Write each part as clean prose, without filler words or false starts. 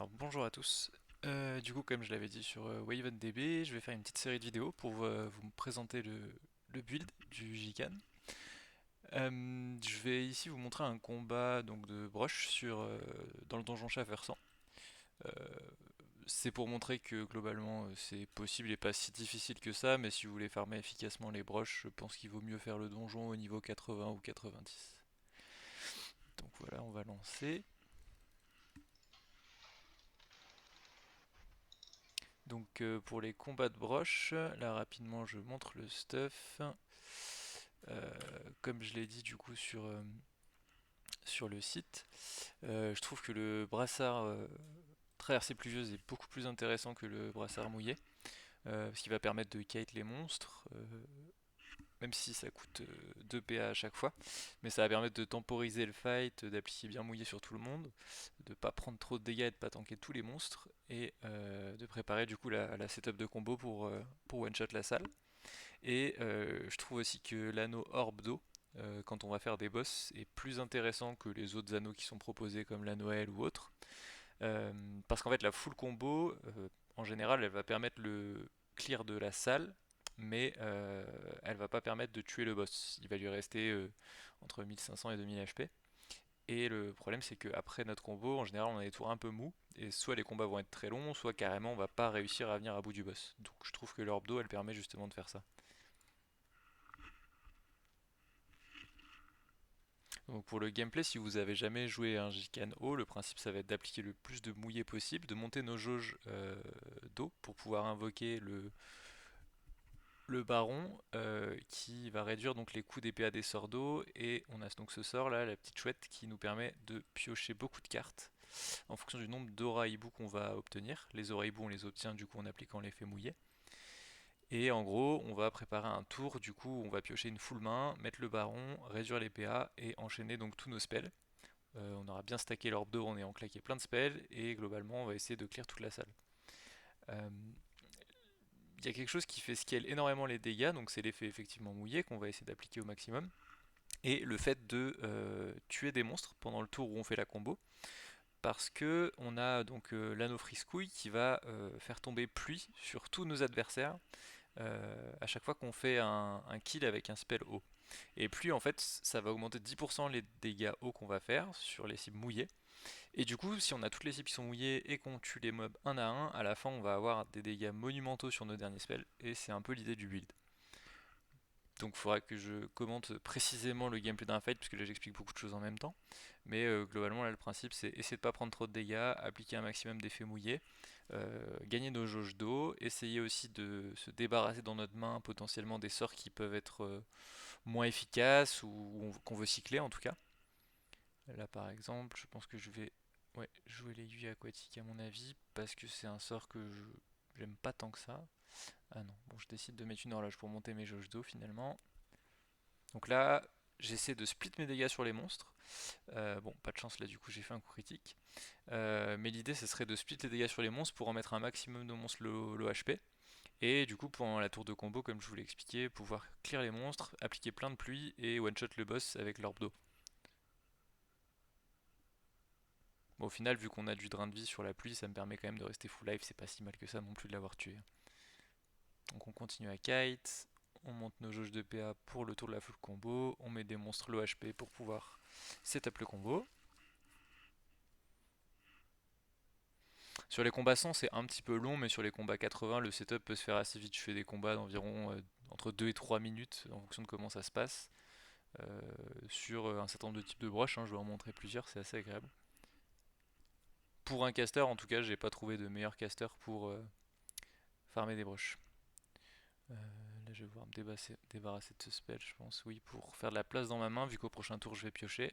Alors bonjour à tous. Du coup, comme je l'avais dit sur WavenDB, je vais faire une petite série de vidéos pour vous me présenter le build du Gcam. Je vais ici vous montrer un combat donc de broche dans le donjon Chafersan. Euh, c'est pour montrer que globalement c'est possible et pas si difficile que ça, mais si vous voulez farmer efficacement les broches, je pense qu'il vaut mieux faire le donjon au niveau 80 ou 90. Donc voilà, on va lancer. Donc pour les combats de broche, là rapidement je montre le stuff. Euh, Comme je l'ai dit du coup sur le site, je trouve que le brassard traversée pluvieuse est beaucoup plus intéressant que le brassard mouillé, parce qu'il va permettre de kite les monstres, même si ça coûte 2 PA à chaque fois, mais ça va permettre de temporiser le fight, d'appliquer bien mouillé sur tout le monde, de pas prendre trop de dégâts et de pas tanker tous les monstres, et de préparer du coup la setup de combo pour one shot la salle. Et je trouve aussi que l'anneau orbe d'eau, quand on va faire des boss, est plus intéressant que les autres anneaux qui sont proposés comme la Noël ou autre. Parce qu'en fait, la full combo, en général, elle va permettre le clear de la salle, mais elle va pas permettre de tuer le boss. Il va lui rester entre 1500 et 2000 HP. Et le problème, c'est qu'après notre combo, en général, on a des tours un peu mous, et soit les combats vont être très longs, soit carrément on va pas réussir à venir à bout du boss. Donc je trouve que l'orbe d'eau, elle permet justement de faire ça. Donc pour le gameplay, si vous avez jamais joué à un Jikan haut, le principe ça va être d'appliquer le plus de mouillé possible, de monter nos jauges d'eau pour pouvoir invoquer le baron qui va réduire donc les coups d'épée à des sorts d'eau, et on a donc ce sort là, la petite chouette, qui nous permet de piocher beaucoup de cartes en fonction du nombre d'aura hibou qu'on va obtenir. Les aura hibou on les obtient du coup en appliquant l'effet mouillé. Et en gros, on va préparer un tour, du coup, on va piocher une full main, mettre le baron, réduire les PA et enchaîner donc tous nos spells. On aura bien stacké l'orbe d'eau en ayant claqué plein de spells, et globalement on va essayer de clear toute la salle. Euh, Il y a quelque chose qui fait scale énormément les dégâts, donc c'est l'effet effectivement mouillé qu'on va essayer d'appliquer au maximum, et le fait de tuer des monstres pendant le tour où on fait la combo, parce que on a donc l'anneau friscouille qui va faire tomber pluie sur tous nos adversaires à chaque fois qu'on fait un kill avec un spell haut. Et pluie, en fait, ça va augmenter de 10% les dégâts hauts qu'on va faire sur les cibles mouillées. Et du coup, si on a toutes les cibles qui sont mouillées et qu'on tue les mobs un à un, à la fin on va avoir des dégâts monumentaux sur nos derniers spells, et c'est un peu l'idée du build. Donc il faudra que je commente précisément le gameplay d'un fight, puisque là j'explique beaucoup de choses en même temps. Mais globalement là le principe c'est essayer de pas prendre trop de dégâts, appliquer un maximum d'effets mouillés, gagner nos jauges d'eau, essayer aussi de se débarrasser dans notre main potentiellement des sorts qui peuvent être moins efficaces ou qu'on veut cycler en tout cas. Là par exemple, je pense que je vais, ouais, jouer l'aiguille aquatique à mon avis, parce que c'est un sort que j'aime pas tant que ça. Ah non, bon, je décide de mettre une horloge pour monter mes jauges d'eau finalement. Donc là, j'essaie de split mes dégâts sur les monstres. Bon, pas de chance là, du coup j'ai fait un coup critique. Mais l'idée, ce serait de split les dégâts sur les monstres pour en mettre un maximum de monstres low HP. Et du coup, pendant la tour de combo, comme je vous l'ai expliqué, pouvoir clear les monstres, appliquer plein de pluie et one-shot le boss avec l'orbe d'eau. Bon, au final, vu qu'on a du drain de vie sur la pluie, ça me permet quand même de rester full life, c'est pas si mal que ça non plus de l'avoir tué. Donc on continue à kite, on monte nos jauges de PA pour le tour de la full combo, on met des monstres low HP pour pouvoir setup le combo. Sur les combats 100, c'est un petit peu long, mais sur les combats 80, le setup peut se faire assez vite. Je fais des combats d'environ entre 2 et 3 minutes en fonction de comment ça se passe. euh, sur un certain nombre de types de broches, hein, je vais en montrer plusieurs, c'est assez agréable. Pour un caster, en tout cas, j'ai pas trouvé de meilleur caster pour farmer des broches. Là, je vais pouvoir me débarrasser de ce spell, je pense. Oui, pour faire de la place dans ma main, vu qu'au prochain tour, je vais piocher.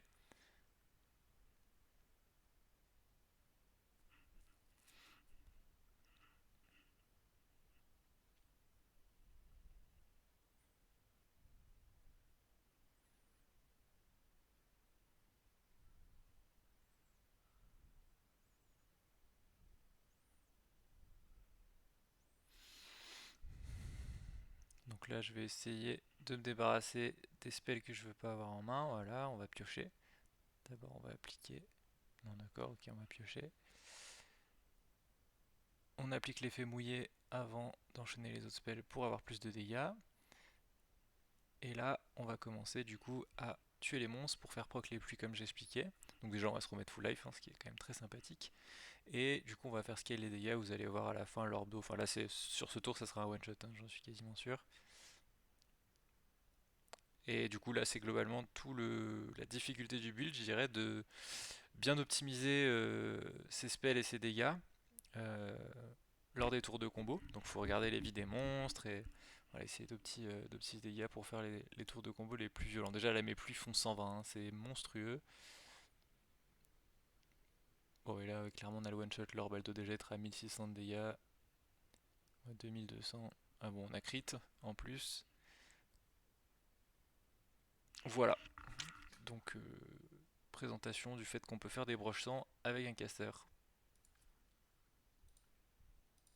Donc là, je vais essayer de me débarrasser des spells que je veux pas avoir en main. Voilà, on va piocher. D'abord, on va appliquer. Non, d'accord, ok, on va piocher. On applique l'effet mouillé avant d'enchaîner les autres spells pour avoir plus de dégâts. Et là, on va commencer du coup à tuer les monstres pour faire proc les pluies comme j'expliquais. Donc déjà on va se remettre full life, hein, ce qui est quand même très sympathique. Et du coup on va faire scale les dégâts, vous allez voir à la fin l'orbe d'eau. Enfin là c'est sur ce tour ça sera un one shot, hein, j'en suis quasiment sûr. Et du coup là c'est globalement tout la difficulté du build, je dirais, de bien optimiser ses spells et ses dégâts euh, lors des tours de combo. Donc il faut regarder les vies des monstres et voilà, essayer de petits dégâts pour faire les tours de combo les plus violents. Déjà là mes pluies font 120, hein, c'est monstrueux. Bon et là clairement on a le one shot, l'orbe elle doit déjà être à 1600 de dégâts, 2200. Ah bon on a crit en plus. Voilà, donc présentation du fait qu'on peut faire des broches 100 avec un caster.